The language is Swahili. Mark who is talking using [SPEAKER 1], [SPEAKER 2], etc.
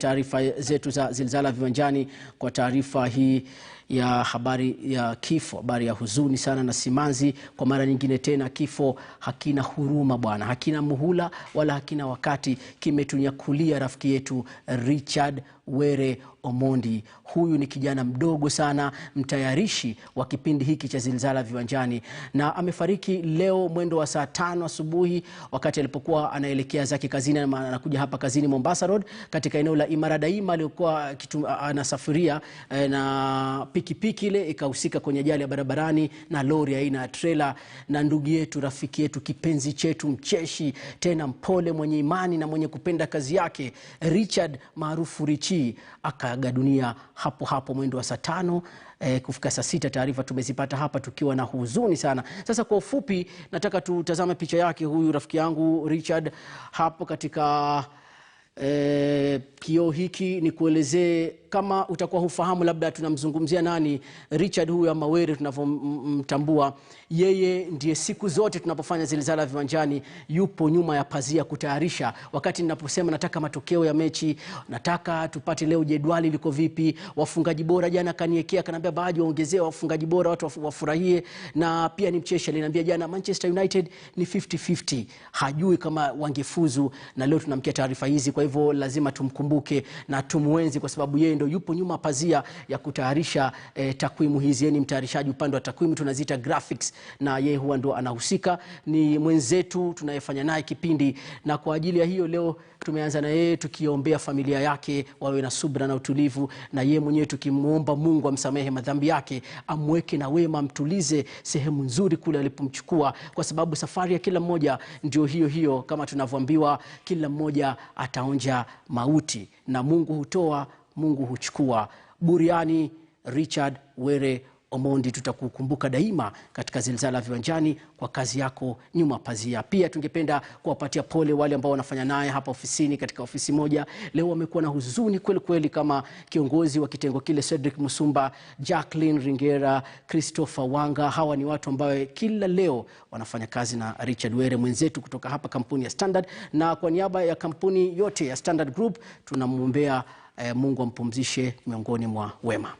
[SPEAKER 1] Taarifa zetu za zilizala viwanjani kwa taarifa hii ya habari ya kifo, habari ya huzuni sana na simanzi. Kwa mara nyingine tena, kifo hakina huruma bwana, hakina muhula wala hakina wakati. Kimetunyakulia rafiki yetu Richard Were Omondi. Huyu ni kijana mdogo sana, mtayarishi wa kipindi hiki cha zilizala viwanjani, na amefariki leo mwendo wa saa 5 asubuhi wakati alipokuwa anaelekea zake kazini. Anakuja hapa kazini Mombasa Road katika eneo la Imara Daima, alikuwa anasafiria na pikipiki ile ikahusika kwenye ajali ya barabarani na lori aina ya trailer, na ndugu yetu, rafiki yetu, kipenzi chetu, mcheshi tena mpole, mwenye imani na mwenye kupenda kazi yake, Richard maarufu Richi, akaaga dunia hapo hapo mwendo wa saa 5. Kufika saa 6 taarifa tumezipata hapa tukiwa na huzuni sana. Sasa kwa ufupi nataka tutazame picha yake huyu rafiki yangu Richard hapo katika kioo hiki. Ni kuelezee kama utakuwa hufahamu labda tunamzungumzia nani Richard huyu ama Were tunavyomtambua. Yeye ndiye siku zote tunapofanya zilizala viwanjani yupo nyuma ya pazia kutayarisha. Wakati ninaposema nataka matokeo ya mechi, nataka tupate leo jedwali liko vipi, wafungaji bora, jana kaniekea kanambia baadhi waongezee wafungaji bora watu wafurahie. Na pia ni mcheshi, aliniambia jana Manchester United ni 50-50, hajui kama wangefuzu, na leo tunamkia taarifa hizi. Kwa hivyo lazima tumkumbuke na tumuenzi kwa sababu yeye ndio yupo nyuma pazia ya kutayarisha takwimu hizi. Yeye ni mtayarishaji upande wa takwimu, tunaziita graphics, na yeye huwa ndo anahusika. Ni mwenzetu tunayefanya naye kipindi, na kwa ajili ya hiyo leo tumeanza na yeye tukiombea familia yake wawe na subra na utulivu, na yeye mwenyewe tukimuomba Mungu amsamehe madhambi yake, amweke na wema, mtulize sehemu nzuri kule alipomchukua, kwa sababu safari ya kila mmoja ndio hiyo hiyo. Kama tunavyoambiwa, kila mmoja ataonja mauti, na Mungu hutoa, Mungu huchukua. Buriani Richard Were Omondi, tutakukumbuka daima katika zilizala viwanjani kwa kazi yako nyuma pazia. Pia tungependa kuwapatia pole wale ambao wanafanya naye hapa ofisini, katika ofisi moja. Leo wamekuwa na huzuni kweli kweli, kama kiongozi wa kitengo kile Cedric Musumba, Jacqueline Ringera, Christopher Wanga. Hawa ni watu ambao kila leo wanafanya kazi na Richard Were mwenzetu kutoka hapa kampuni ya Standard, na kwa niaba ya kampuni yote ya Standard Group tunamuombea Mungu ampumzishe miongoni mwa wema.